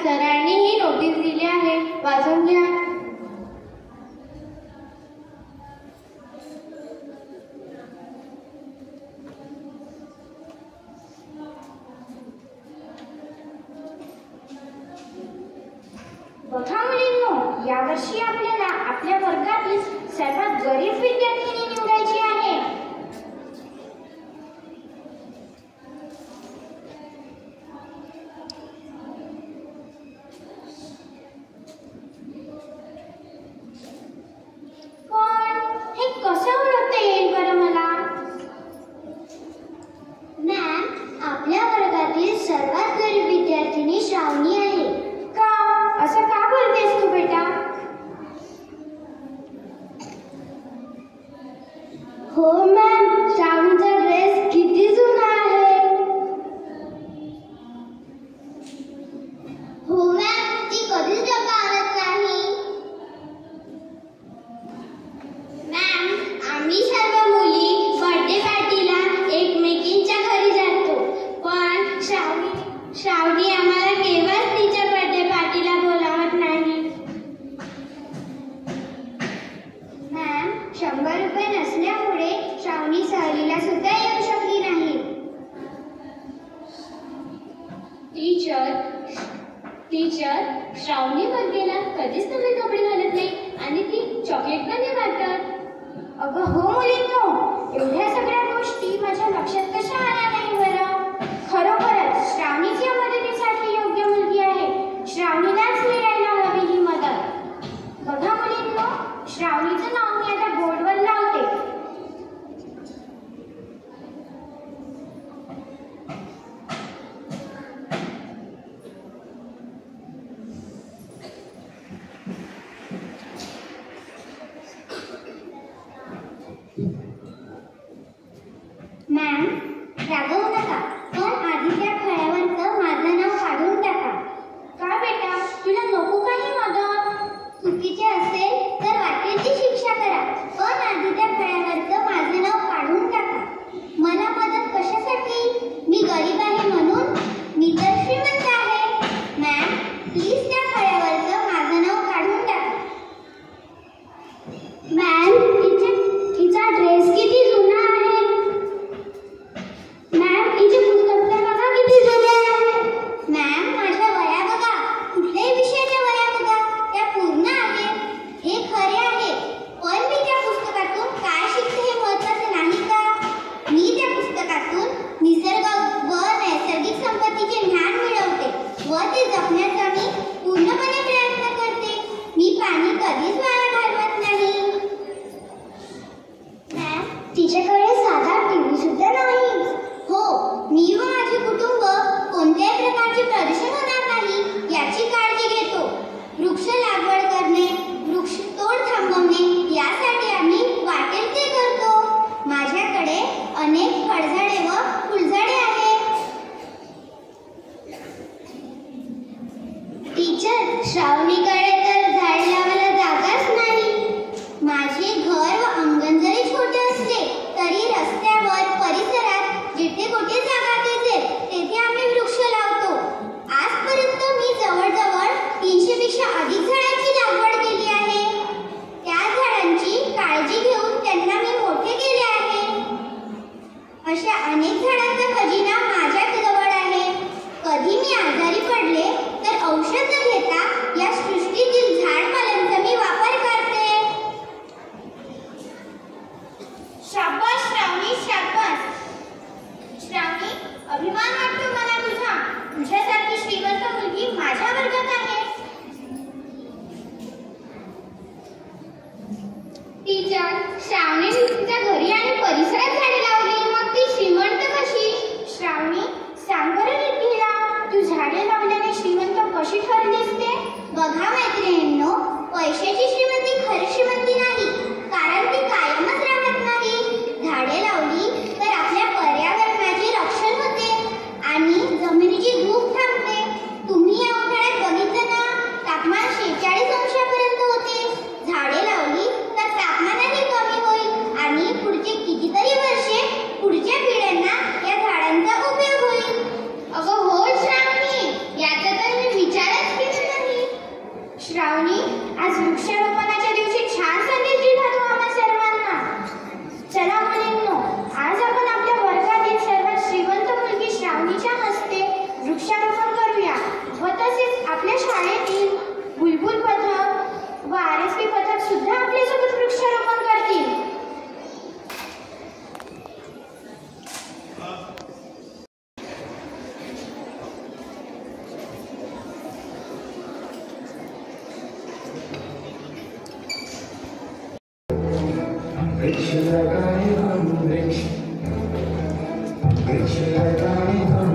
सरांनी ही नोटीस दिली आहे, वाचून घ्या. बघा मुलींनो, यावर्षी आपल्याला आपल्या वर्गातील सर्वात गरीब विद्यार्थिनी निवडायची आहे. पण हे कसं ओळखता येईल बरं मला? मॅम, आपल्या वर्गातील सर्वात गरीब विद्यार्थिनी श्रावणी आहे. का? असं का बोलतेस तू बेटा? हो मॅम, श्रावणीचा ड्रेस किती जुना आहे. हो मॅम, ती कधीच डब्बा आणत नाही. मॅम, आम्ही सर्व मुली बर्थडे पार्टीला एकमेकींच्या घरी जातो, पण श्रावणी आम्हाला केव्हाच तिच्या बर्थडे पार्टीला बोलावत नाही. मॅम, 100 रुपये नसल्यामुळे श्रावणी सहलीला सुद्धा येऊ शकली नाही. टीचर, श्रावणी बर्थडेला कधीच तुम्ही कपडे घालत नाही आणि ती चॉकलेट पण नाही वाटत. अगं हो मुलींनो, एवढ्या सगळ्या गोष्टी माझ्या लक्षात कशा आल्या नाही बरं? खरोखरच श्रावणीच या मदतीसाठी योग्य मुलगी आहे. श्रावणीलाच मिळायला हवी ही मदत. बघा मुलींनो, श्रावणीचं नाव मी आता बोर्डवर लावते. मॅम, रागवू नका, पण आधी त्या फळ्यावरचं माझं नाव काढून टाका. का बेटा, तुला नको काही मदत? चुकीचे असेल तर वाटेल ती शिक्षा करा, पण आधी त्या फळ्यावरचं माझं नाव काढून टाका. मला मदत कशासाठी? मी गरीब आहे म्हणून? मी तर श्रीमंत आहे. मॅम, प्लीज त्या फळ्यावरचं माझं नाव काढून टाका. मॅम, तिचा ड्रेस किती जुना आहे. मॅम, हिचे पुस्तक तर बघा किती जुने आहे. मॅम, माझ्या वया बघा, कुठल्याही विषयाच्या वया बघा, त्या पूर्ण आहेत. हे खरे आहे, पण मी त्या पुस्तकातून काय शिकते हे महत्त्वाचे नाही का? मी त्या पुस्तकातून निसर्ग व नैसर्गिक संपत्तीचे ज्ञान मिळवते व ते जपण्याचा मी पूर्णपणे प्रयत्न करते. मी पाणी कधीच वाया घालवत नाही. मॅम, तिच्याकडे साधा टीव्ही सुद्धा नाही. हो, मी व माझे कुटुंब कोणत्याही प्रकारचे प्रदूषण होणार नाही याची काळजी घेतो. वृक्ष लागवड करणे, वृक्ष तोड थांबवणे यासाठी आम्ही वाटेल ते करतो. माझ्याकडे अनेक फळझाडे व फुलझाडे आहेत. टीचर, श्रावणीकडे तर झाड लावायला जागाच नाही. माझे घर व अंगण जरी छोटे असले तरी रस्त्यावर परिसरात जिथे कुठे जागा दिसेल तेथे आम्ही वृक्ष लावतो. आजपर्यंत मी जवळजवळ 300 पेक्षा अधिक झाडांची लागवड केली आहे. त्या झाडांची काळजी घेऊन त्यांना मी मोठे केले आहे. अशा अनेक झाडांचा खजिना माझ्या जवळ आहे. कधी मी आजारी पडले तर औषध न घेता या सृष्टीतील झाडपाल्यांचा मी वापर करते. शाबास श्रावणी, शाबास. श्रावणी, अभिमान वाटतो मला तुझा. तुझ्यासारखी श्रीमंत मुलगी माझ्या वर्गात आहे. टीचर, श्रावणी तिच्या घरी आणि परिसरात झाडे लावली, मग ती श्रीमंत कशी? श्रावणी, सांग बरं निधीला, तू झाडे लावल्याने श्रीमंत कशी ठरलीस ते? बघा मैत्रिणींनो, पैशाची श्रीमंती खरी श्रीमंती नाही, कारण ती कायमच राहत नाही. झाडे लावली तर आपल्या पर्यावरणाचे रक्षण होते आणि जमिनीची धूप थांबते. तुम्ही या उन्हाळ्यात बघितलं ना, तापमान 46 अंशापर्यंत होते. झाडे लावली तर तापमानही कमी होईल आणि पुढचे कितीतरी वर्षे पुढच्या पिढ्यांना या झाडांचा उपयोग होईल. अगं हो श्रावणी, याचा तर मी विचारच तसेच आपल्या शाळेतील बुलबुल पथक व RSP पथक सुद्धा आपल्यासोबत वृक्षारोपण करतील. वृक्ष लगाए हम वृक्ष लगाए हम